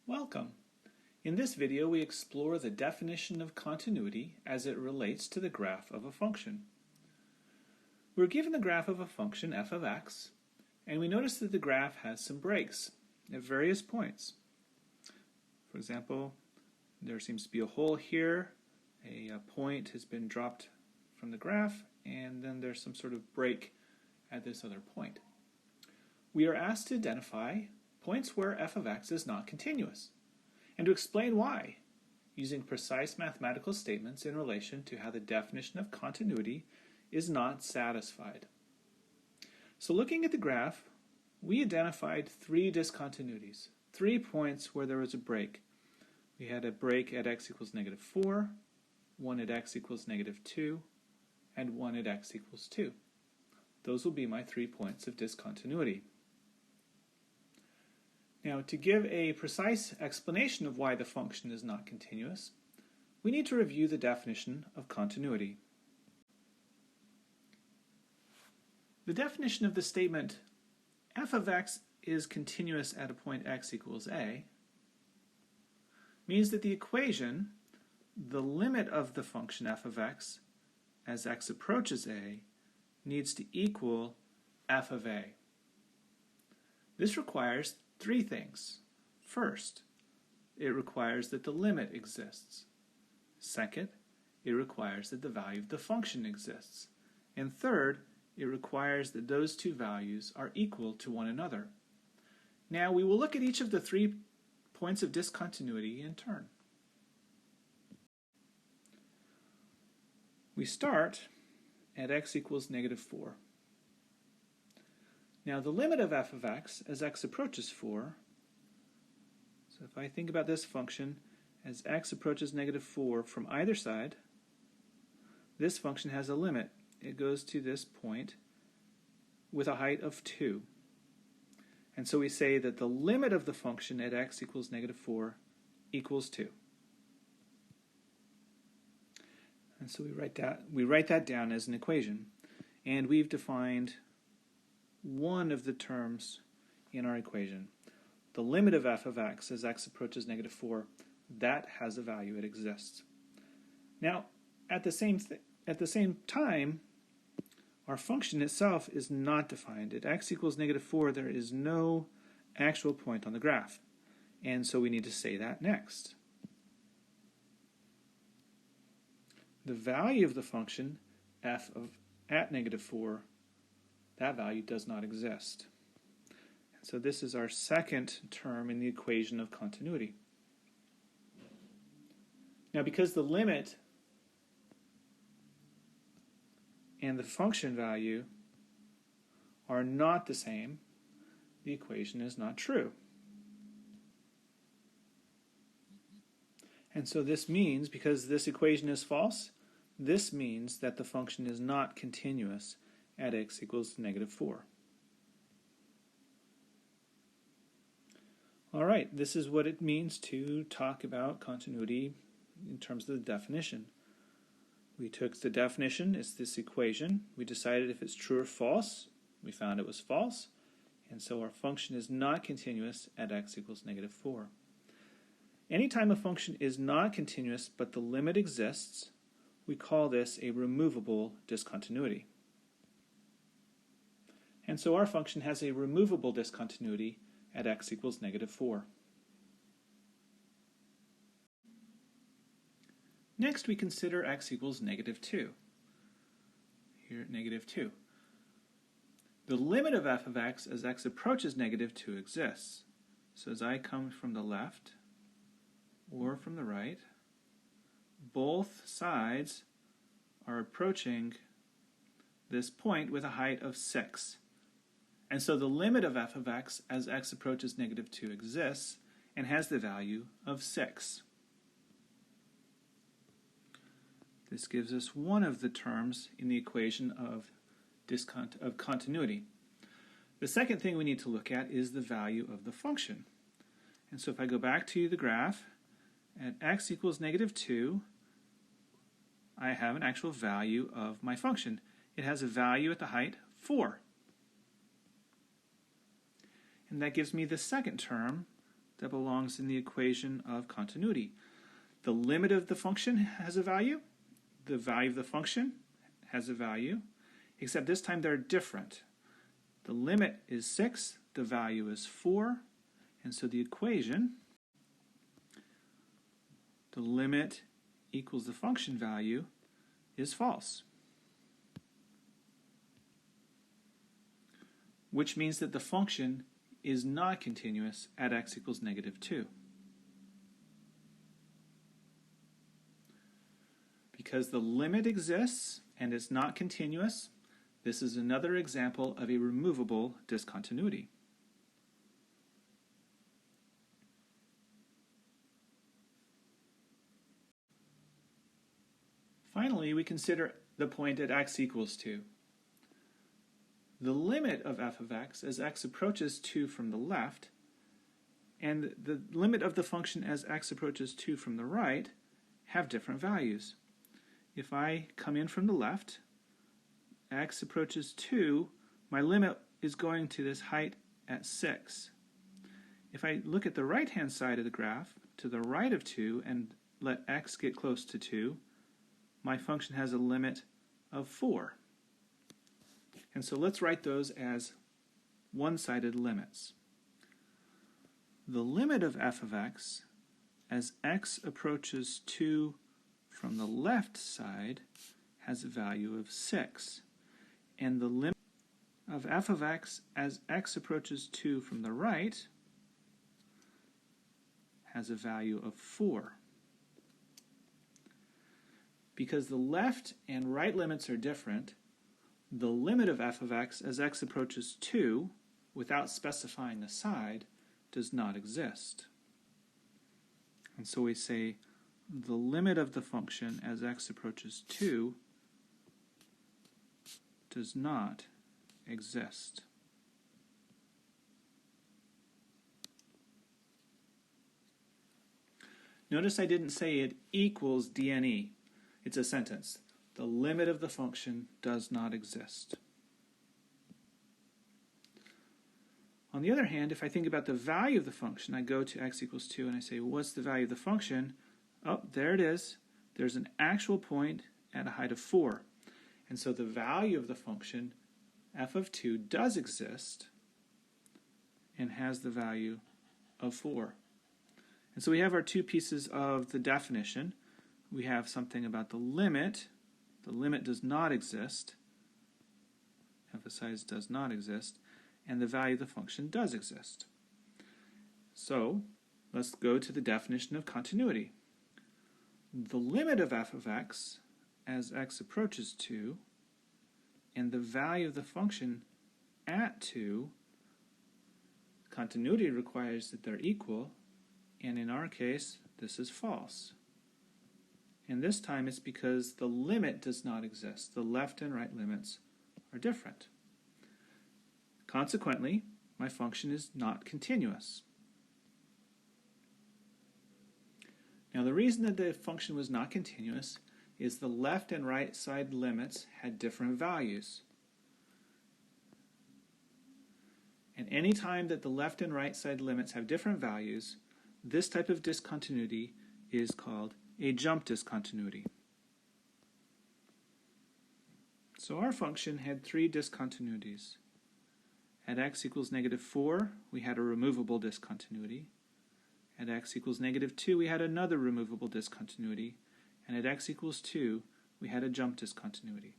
Welcome! In this video we explore the definition of continuity as it relates to the graph of a function. We're given the graph of a function f of x, and we notice that the graph has some breaks at various points. For example, there seems to be a hole here, a point has been dropped from the graph, and then there's some sort of break at this other point. We are asked to identify points where f of x is not continuous, and to explain why, using precise mathematical statements in relation to how the definition of continuity is not satisfied. So looking at the graph, we identified three discontinuities, 3 points where there was a break. We had a break at x equals -4, one at x equals -2, and one at x equals 2. Those will be my 3 points of discontinuity. Now, to give a precise explanation of why the function is not continuous, we need to review the definition of continuity. The definition of the statement f of x is continuous at a point x equals a means that the equation, the limit of the function f of x as x approaches a, needs to equal f of a. This requires 3 things. First, it requires that the limit exists. Second, it requires that the value of the function exists. And third, it requires that those 2 values are equal to one another. Now we will look at each of the 3 points of discontinuity in turn. We start at x equals -4. Now the limit of f of x as x approaches 4, so if I think about this function as x approaches -4 from either side, this function has a limit. It goes to this point with a height of 2. And so we say that the limit of the function at x equals -4 equals 2. And so we write that down as an equation. And we've defined one of the terms in our equation. The limit of f of x as x approaches -4, that has a value, it exists. Now, at the same time, our function itself is not defined. At x equals -4, there is no actual point on the graph. And so we need to say that next. The value of the function, f of at -4, that value does not exist. So this is our second term in the equation of continuity. Now, because the limit and the function value are not the same, the equation is not true. And so this means, because this equation is false, this means that the function is not continuous at x equals -4. All right, this is what it means to talk about continuity in terms of the definition. We took the definition, it's this equation. We decided if it's true or false. We found it was false. And so our function is not continuous at x equals -4. Anytime a function is not continuous but the limit exists, we call this a removable discontinuity. And so our function has a removable discontinuity at x equals -4. Next, we consider x equals -2. Here at -2. The limit of f of x as x approaches -2 exists. So as I come from the left or from the right, both sides are approaching this point with a height of 6. And so the limit of f of x as x approaches -2 exists and has the value of 6. This gives us one of the terms in the equation of continuity. The second thing we need to look at is the value of the function. And so if I go back to the graph, at x equals -2, I have an actual value of my function. It has a value at the height 4. And that gives me the second term that belongs in the equation of continuity. The limit of the function has a value. The value of the function has a value, except this time they're different. The limit is 6, the value is 4, and so the equation, the limit equals the function value, is false. Which means that the function is not continuous at x equals -2. Because the limit exists and it's not continuous, this is another example of a removable discontinuity. Finally, we consider the point at x equals 2. The limit of f of x as x approaches 2 from the left, and the limit of the function as x approaches 2 from the right have different values. If I come in from the left, x approaches 2, my limit is going to this height at 6. If I look at the right-hand side of the graph, to the right of 2, and let x get close to 2, my function has a limit of 4. And so let's write those as one-sided limits. The limit of f of x as x approaches 2 from the left side has a value of 6. And the limit of f of x as x approaches 2 from the right has a value of 4. Because the left and right limits are different, the limit of f of x as x approaches 2, without specifying the side, does not exist. And so we say the limit of the function as x approaches 2 does not exist. Notice I didn't say it equals dne. It's a sentence. The limit of the function does not exist. On the other hand, if I think about the value of the function, I go to x equals 2 and I say, well, what's the value of the function? Oh, there it is. There's an actual point at a height of 4. And so the value of the function, f of 2, does exist and has the value of 4. And so we have our two pieces of the definition. We have something about the limit. The limit does not exist. Emphasize does not exist. And the value of the function does exist. So let's go to the definition of continuity. The limit of f of x as x approaches 2 and the value of the function at 2, continuity requires that they're equal, and in our case this is false. And this time it's because the limit does not exist. The left and right limits are different. Consequently, my function is not continuous. Now the reason that the function was not continuous is the left and right side limits had different values. And any time that the left and right side limits have different values, this type of discontinuity is called a jump discontinuity. So our function had three discontinuities. At x equals -4, we had a removable discontinuity. At x equals -2, we had another removable discontinuity. And at x equals 2, we had a jump discontinuity.